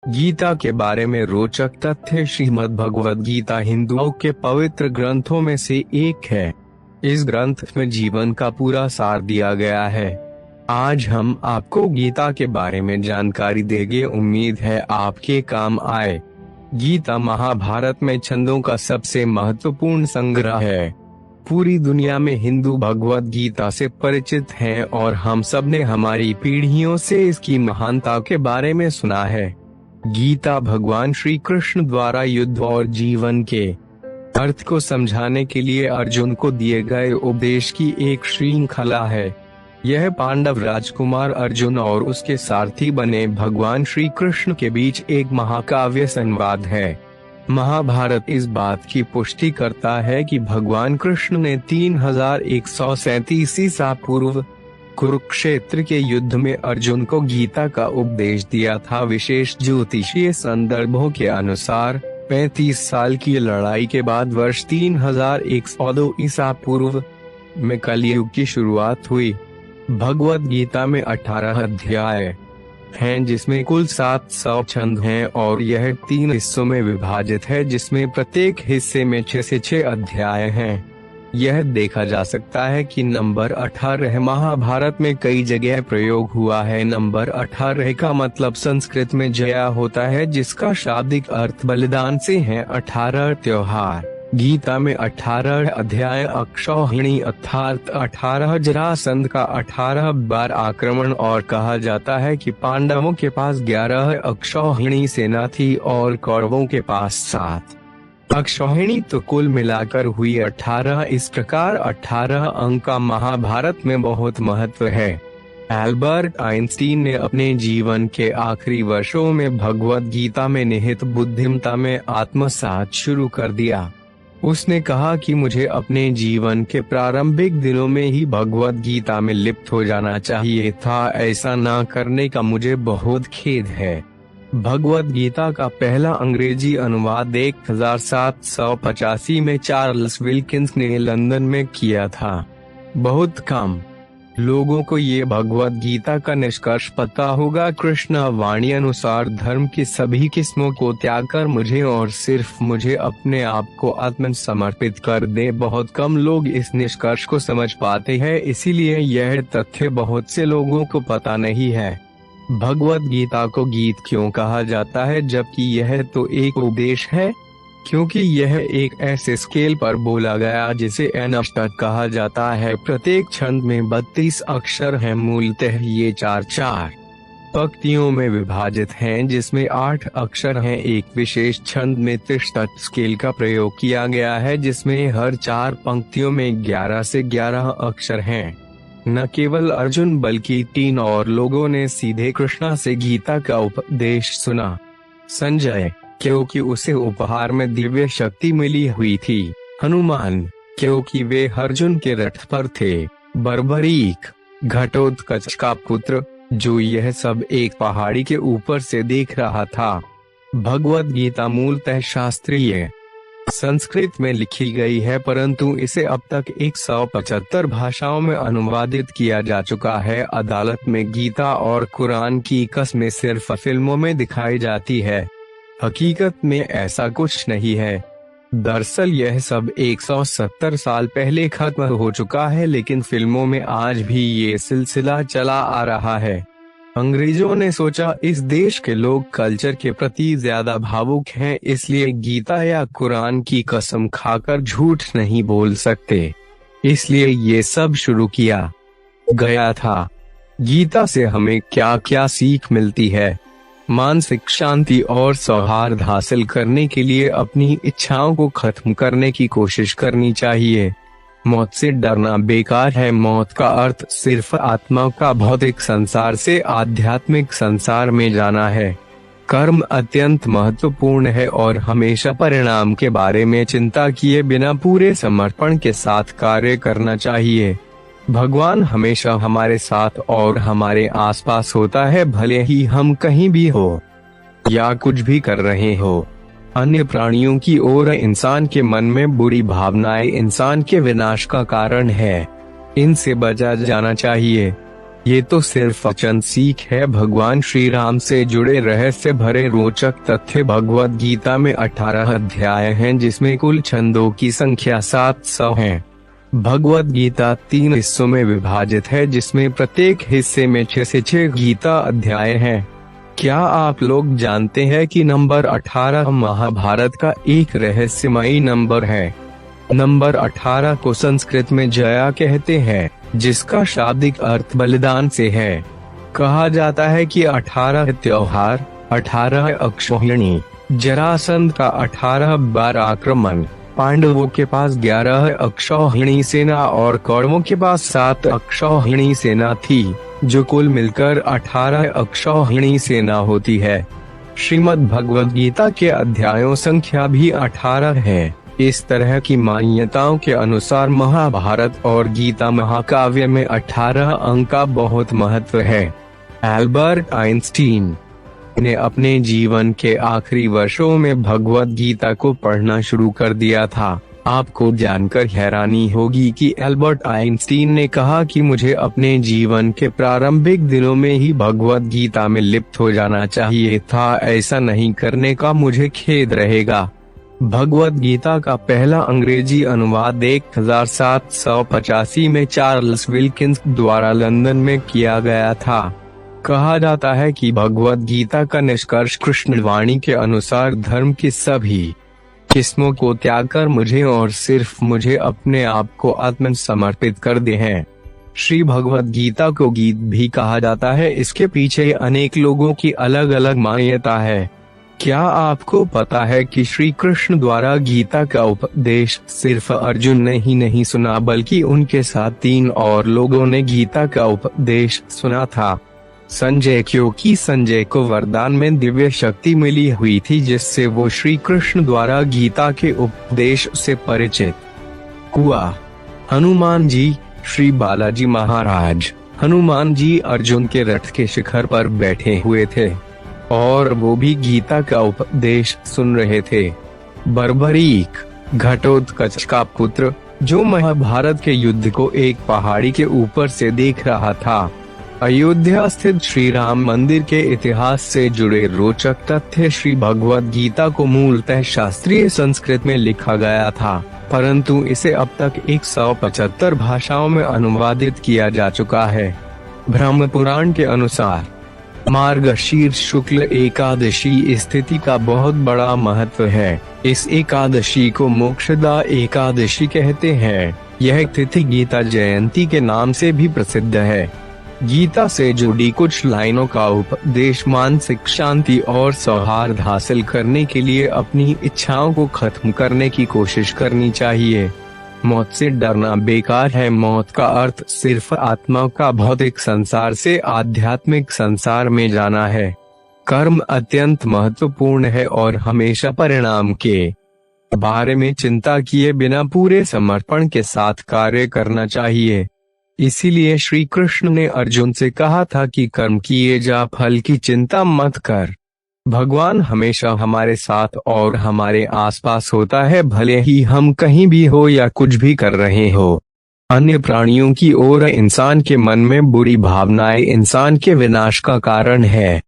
गीता के बारे में रोचक तथ्य। श्रीमद् भगवद गीता हिंदुओं के पवित्र ग्रंथों में से एक है। इस ग्रंथ में जीवन का पूरा सार दिया गया है। आज हम आपको गीता के बारे में जानकारी देंगे। उम्मीद है आपके काम आए। गीता महाभारत में छंदों का सबसे महत्वपूर्ण संग्रह है। पूरी दुनिया में हिंदू भगवद गीता से परिचित हैं और हम सब ने हमारी पीढ़ियों से इसकी महानता के बारे में सुना है। गीता भगवान श्री कृष्ण द्वारा युद्ध और जीवन के अर्थ को समझाने के लिए अर्जुन को दिए गए उपदेश की एक श्रृंखला है। यह पांडव राजकुमार अर्जुन और उसके सारथी बने भगवान श्री कृष्ण के बीच एक महाकाव्य संवाद है। महाभारत इस बात की पुष्टि करता है कि भगवान कृष्ण ने 3137 ईसा पूर्व कुरुक्षेत्र के युद्ध में अर्जुन को गीता का उपदेश दिया था। विशेष ज्योतिषीय संदर्भों के अनुसार 35 साल की लड़ाई के बाद वर्ष 3102 ईसा पूर्व में कलयुग की शुरुआत हुई। भगवद गीता में 18 अध्याय हैं जिसमें कुल 700 छंद हैं और यह 3 हिस्सों में विभाजित है जिसमें प्रत्येक हिस्से में 6 से 6 अध्याय हैं। यह देखा जा सकता है कि नंबर 18 महाभारत में कई जगह प्रयोग हुआ है। नंबर 18 का मतलब संस्कृत में जया होता है जिसका शाब्दिक अर्थ बलिदान से है। 18 त्योहार। गीता में 18 अध्याय अक्षौहिणी अर्थात 18 जरासंध का 18 बार आक्रमण और कहा जाता है कि पांडवों के पास 11 अक्षौहिणी सेना थी और कौरवों के पास 7 अक्षौहिणी, तो कुल मिलाकर हुई 18। इस प्रकार 18 अंक का महाभारत में बहुत महत्व है। एल्बर्ट आइंस्टीन ने अपने जीवन के आखिरी वर्षों में भगवद गीता में निहित बुद्धिमत्ता में आत्मसात शुरू कर दिया। उसने कहा कि मुझे अपने जीवन के प्रारंभिक दिनों में ही भगवद गीता में लिप्त हो जाना चाहिए था। ऐसा न करने का मुझे बहुत खेद है। भगवद गीता का पहला अंग्रेजी अनुवाद 1785 में चार्ल्स विल्किंस ने लंदन में किया था। बहुत कम लोगों को ये भगवद गीता का निष्कर्ष पता होगा। कृष्ण वाणी अनुसार धर्म की सभी किस्मों को त्याग कर मुझे और सिर्फ मुझे अपने आप को आत्म समर्पित कर दे। बहुत कम लोग इस निष्कर्ष को समझ पाते हैं, इसीलिए यह तथ्य बहुत से लोगों को पता नहीं है। भगवद गीता को गीत क्यों कहा जाता है जबकि यह तो एक उपदेश है? क्योंकि यह एक ऐसे स्केल पर बोला गया जिसे अष्टक कहा जाता है। प्रत्येक छंद में 32 अक्षर हैं। मूलतः ये 4-4 पंक्तियों में विभाजित हैं जिसमें 8 अक्षर हैं। एक विशेष छंद में त्रिशत स्केल का प्रयोग किया गया है जिसमें हर 4 पंक्तियों में 11 से 11 अक्षर हैं। न केवल अर्जुन बल्कि 3 और लोगों ने सीधे कृष्णा से गीता का उपदेश सुना। संजय, क्योंकि उसे उपहार में दिव्य शक्ति मिली हुई थी। हनुमान, क्योंकि वे अर्जुन के रथ पर थे। बर्बरीक, घटोत्कच का पुत्र, जो यह सब एक पहाड़ी के ऊपर से देख रहा था। भगवद गीता मूलतः शास्त्रीय संस्कृत में लिखी गई है परंतु इसे अब तक 175 भाषाओं में अनुवादित किया जा चुका है। अदालत में गीता और कुरान की कस्में सिर्फ फिल्मों में दिखाई जाती है। हकीकत में ऐसा कुछ नहीं है। दरअसल यह सब 170 साल पहले खत्म हो चुका है, लेकिन फिल्मों में आज भी ये सिलसिला चला आ रहा है। अंग्रेजों ने सोचा इस देश के लोग कल्चर के प्रति ज्यादा भावुक हैं, इसलिए गीता या कुरान की कसम खाकर झूठ नहीं बोल सकते, इसलिए ये सब शुरू किया गया था। गीता से हमें क्या क्या सीख मिलती है? मानसिक शांति और सौहार्द हासिल करने के लिए अपनी इच्छाओं को खत्म करने की कोशिश करनी चाहिए। मौत से डरना बेकार है। मौत का अर्थ सिर्फ आत्मा का भौतिक संसार से आध्यात्मिक संसार में जाना है। कर्म अत्यंत महत्वपूर्ण है और हमेशा परिणाम के बारे में चिंता किए बिना पूरे समर्पण के साथ कार्य करना चाहिए। भगवान हमेशा हमारे साथ और हमारे आसपास होता है, भले ही हम कहीं भी हो या कुछ भी कर रहे हो। अन्य प्राणियों की ओर इंसान के मन में बुरी भावनाएं इंसान के विनाश का कारण है। इनसे बचा जाना चाहिए। ये तो सिर्फ वचन सीख है। भगवान श्री राम से जुड़े रहस्य भरे रोचक तथ्य। भगवद गीता में 18 अध्याय हैं, जिसमें कुल छंदों की संख्या 700 है। भगवद गीता 3 हिस्सों में विभाजित है, जिसमें प्रत्येक हिस्से में 6 से 6 गीता अध्याय हैं। क्या आप लोग जानते हैं कि नंबर 18 महाभारत का एक रहस्यमयी नंबर है। नंबर 18 को संस्कृत में जया कहते हैं, जिसका शाब्दिक अर्थ बलिदान से है। कहा जाता है कि 18 त्योहार, 18 अक्षौहिणी, जरासंध का 18 बार आक्रमण, पांडवों के पास 11 अक्षौहिणी सेना और कौरवों के पास 7 अक्षौहिणी सेना थी, जो कुल मिलकर 18 अक्षौहिणी सेना होती है। श्रीमद् भगवद गीता के अध्यायों संख्या भी 18 है। इस तरह की मान्यताओं के अनुसार महाभारत और गीता महाकाव्य में 18 अंक का बहुत महत्व है। एल्बर्ट आइंस्टीन ने अपने जीवन के आखिरी वर्षों में भगवद गीता को पढ़ना शुरू कर दिया था। आपको जानकर हैरानी होगी कि एल्बर्ट आइंस्टीन ने कहा कि मुझे अपने जीवन के प्रारंभिक दिनों में ही भगवद गीता में लिप्त हो जाना चाहिए था। ऐसा नहीं करने का मुझे खेद रहेगा। भगवद गीता का पहला अंग्रेजी अनुवाद 1785 में चार्ल्स विल्किंस द्वारा लंदन में किया गया था। कहा जाता है कि भगवद गीता का निष्कर्ष कृष्ण वाणी के अनुसार धर्म की सभी किस्मों को त्याग कर मुझे और सिर्फ मुझे अपने आप को आत्म समर्पित कर दे हैं। श्री भगवद गीता को गीत भी कहा जाता है। इसके पीछे अनेक लोगों की अलग अलग मान्यता है। क्या आपको पता है कि श्री कृष्ण द्वारा गीता का उपदेश सिर्फ अर्जुन ने ही नहीं सुना, बल्कि उनके साथ 3 और लोगों ने गीता का उपदेश सुना था। संजय, क्योंकि संजय को वरदान में दिव्य शक्ति मिली हुई थी, जिससे वो श्री कृष्ण द्वारा गीता के उपदेश से परिचित हुआ। हनुमान जी, श्री बालाजी महाराज। हनुमान जी अर्जुन के रथ के शिखर पर बैठे हुए थे और वो भी गीता का उपदेश सुन रहे थे। बर्बरीक, घटोत्कच का पुत्र, जो महाभारत के युद्ध को एक पहाड़ी के ऊपर से देख रहा था। अयोध्या स्थित श्री राम मंदिर के इतिहास से जुड़े रोचक तथ्य। श्री भगवद गीता को मूलतः शास्त्रीय संस्कृत में लिखा गया था, परंतु इसे अब तक 175 भाषाओं में अनुवादित किया जा चुका है। ब्रह्म पुराण के अनुसार मार्गशीर्ष शुक्ल एकादशी स्थिति का बहुत बड़ा महत्व है। इस एकादशी को मोक्षदा एकादशी कहते हैं। यह तिथि गीता जयंती के नाम से भी प्रसिद्ध है। गीता से जुड़ी कुछ लाइनों का उपदेश मानसिक शांति और सौहार्द हासिल करने के लिए अपनी इच्छाओं को खत्म करने की कोशिश करनी चाहिए। मौत से डरना बेकार है। मौत का अर्थ सिर्फ आत्मा का भौतिक संसार से आध्यात्मिक संसार में जाना है। कर्म अत्यंत महत्वपूर्ण है और हमेशा परिणाम के बारे में चिंता किए बिना पूरे समर्पण के साथ कार्य करना चाहिए। इसीलिए श्री कृष्ण ने अर्जुन से कहा था कि कर्म किए जा, फल की चिंता मत कर। भगवान हमेशा हमारे साथ और हमारे आसपास होता है, भले ही हम कहीं भी हो या कुछ भी कर रहे हो। अन्य प्राणियों की ओर इंसान के मन में बुरी भावनाएं इंसान के विनाश का कारण है।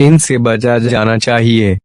इनसे बचा जाना चाहिए।